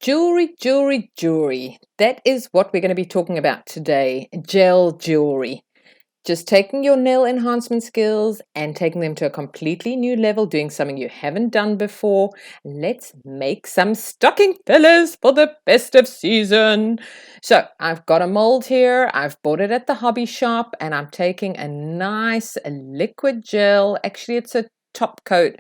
Jewelry, jewelry, jewelry. That is what we're going to be talking about today. Gel jewelry. Just taking your nail enhancement skills and taking them to a completely new level, doing something you haven't done before. Let's make some stocking fillers for the festive season. So I've got a mold here. I've bought it at the hobby shop and I'm taking a nice liquid gel. Actually, it's a top coat.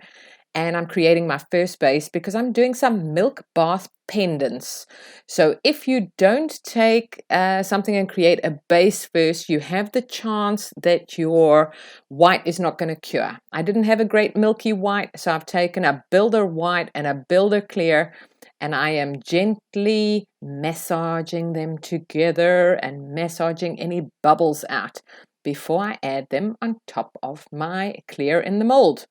And I'm creating my first base because I'm doing some milk bath pendants. So if you don't take something and create a base first, you have the chance that your white is not going to cure. I didn't have a great milky white, so I've taken a builder white and a builder clear, and I am gently massaging them together and massaging any bubbles out before I add them on top of my clear in the mold.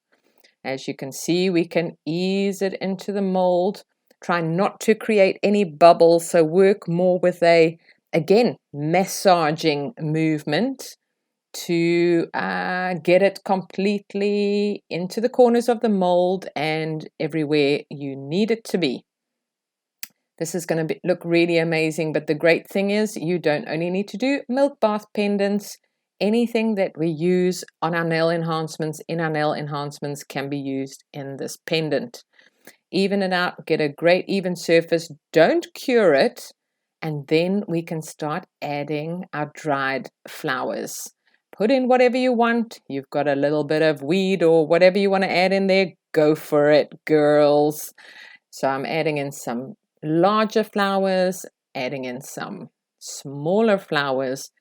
As you can see, we can ease it into the mold. Try not to create any bubbles, so work more with again, massaging movement to get it completely into the corners of the mold and everywhere you need it to be. This is going to look really amazing, but the great thing is you don't only need to do milk bath pendants. Anything that we use on our nail enhancements, in our nail enhancements, can be used in this pendant. Even it out, get a great even surface, don't cure it, and then we can start adding our dried flowers. Put in whatever you want. You've got a little bit of weed or whatever you want to add in there, go for it, girls. So I'm adding in some larger flowers, adding in some smaller flowers,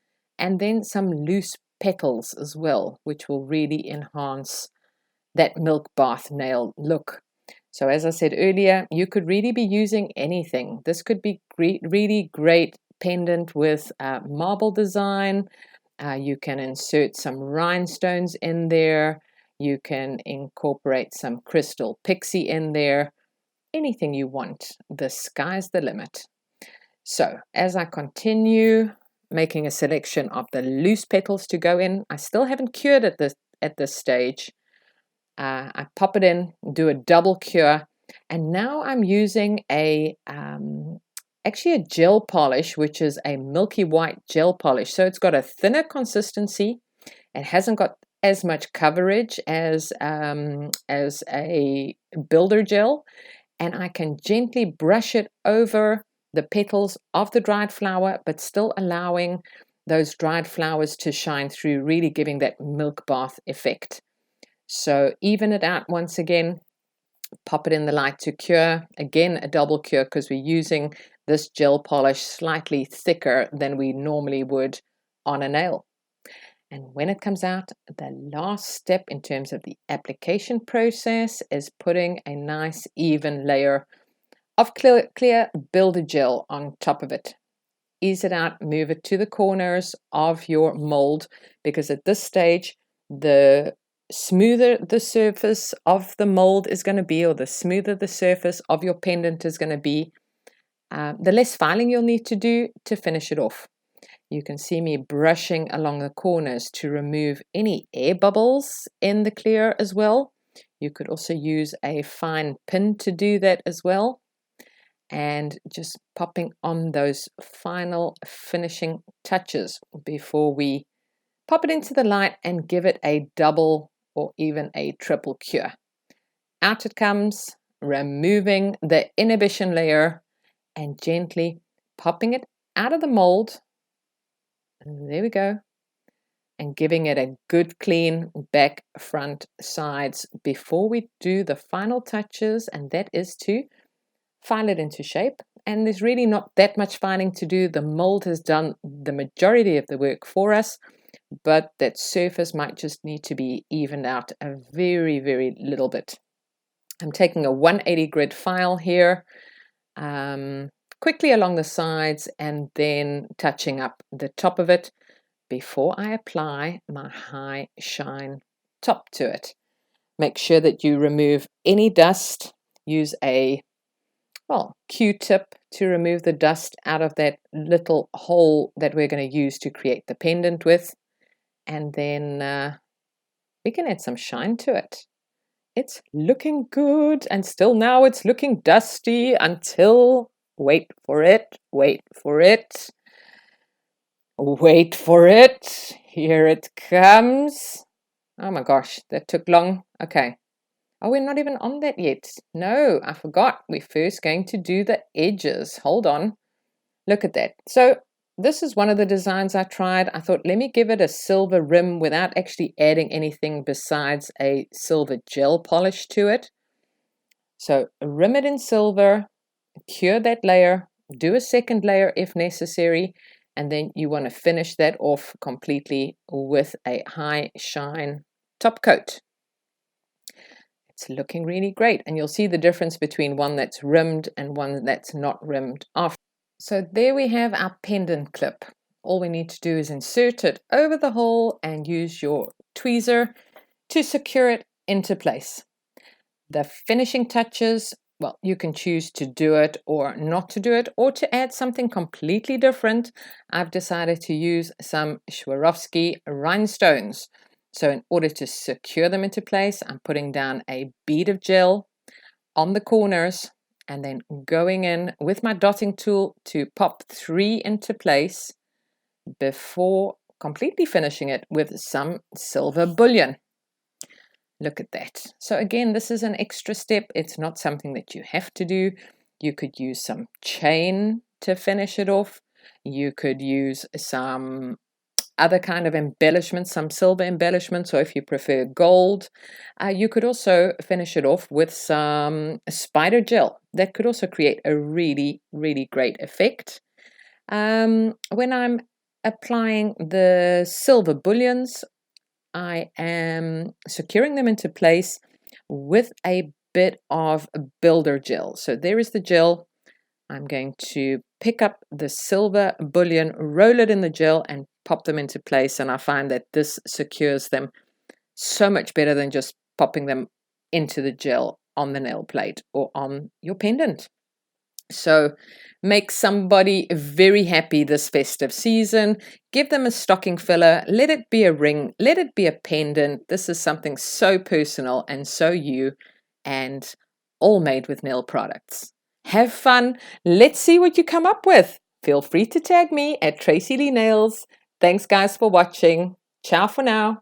and then some loose petals as well, which will really enhance that milk bath nail look. So as I said earlier, you could really be using anything. This could be really great pendant with marble design. You can insert some rhinestones in there. You can incorporate some crystal pixie in there. Anything you want. The sky's the limit. So as I continue making a selection of the loose petals to go in, I still haven't cured at this stage. I pop it in, do a double cure, and now I'm using actually a gel polish, which is a milky white gel polish. So it's got a thinner consistency. It hasn't got as much coverage as a builder gel, and I can gently brush it over the petals of the dried flower, but still allowing those dried flowers to shine through, really giving that milk bath effect. So even it out once again, pop it in the light to cure. Again, a double cure because we're using this gel polish slightly thicker than we normally would on a nail. And when it comes out, the last step in terms of the application process is putting a nice even layer of clear builder gel on top of it. Ease it out, move it to the corners of your mold, because at this stage, the smoother the surface of the mold is going to be, or the smoother the surface of your pendant is going to be, the less filing you'll need to do to finish it off. You can see me brushing along the corners to remove any air bubbles in the clear as well. You could also use a fine pin to do that as well. And just popping on those final finishing touches before we pop it into the light and give it a double or even a triple cure. Out it comes, removing the inhibition layer and gently popping it out of the mold. There we go. And giving it a good clean back, front, sides before we do the final touches, and that is to file it into shape. And there's really not that much filing to do. The mold has done the majority of the work for us, but that surface might just need to be evened out a very, very little bit. I'm taking a 180 grid file here, quickly along the sides and then touching up the top of it before I apply my high shine top to it. Make sure that you remove any dust. Use a Q-tip to remove the dust out of that little hole that we're going to use to create the pendant with. And then we can add some shine to it. It's looking good, and still now it's looking dusty until Wait for it. Wait for it. Wait for it. Here it comes. Oh my gosh, that took long. Okay. Oh, we're not even on that yet. No, I forgot. We're first going to do the edges. Hold on. Look at that. So this is one of the designs I tried. I thought, let me give it a silver rim without actually adding anything besides a silver gel polish to it. So rim it in silver, cure that layer, do a second layer if necessary, and then you want to finish that off completely with a high shine top coat. It's looking really great, and you'll see the difference between one that's rimmed and one that's not rimmed after. So there we have our pendant clip. All we need to do is insert it over the hole and use your tweezer to secure it into place. The finishing touches, well, you can choose to do it or not to do it, or to add something completely different. I've decided to use some Swarovski rhinestones. So in order to secure them into place, I'm putting down a bead of gel on the corners and then going in with my dotting tool to pop 3 into place before completely finishing it with some silver bullion. Look at that. So again, this is an extra step. It's not something that you have to do. You could use some chain to finish it off. You could use some other kind of embellishments, some silver embellishments, or if you prefer gold. You could also finish it off with some spider gel. That could also create a really, really great effect. When I'm applying the silver bullions, I am securing them into place with a bit of builder gel. So there is the gel. I'm going to pick up the silver bullion, roll it in the gel, and pop them into place. And I find that this secures them so much better than just popping them into the gel on the nail plate or on your pendant. So make somebody very happy this festive season. Give them a stocking filler. Let it be a ring. Let it be a pendant. This is something so personal and so you, and all made with nail products. Have fun. Let's see what you come up with. Feel free to tag me at Tracy Lee Nails. Thanks guys for watching. Ciao for now.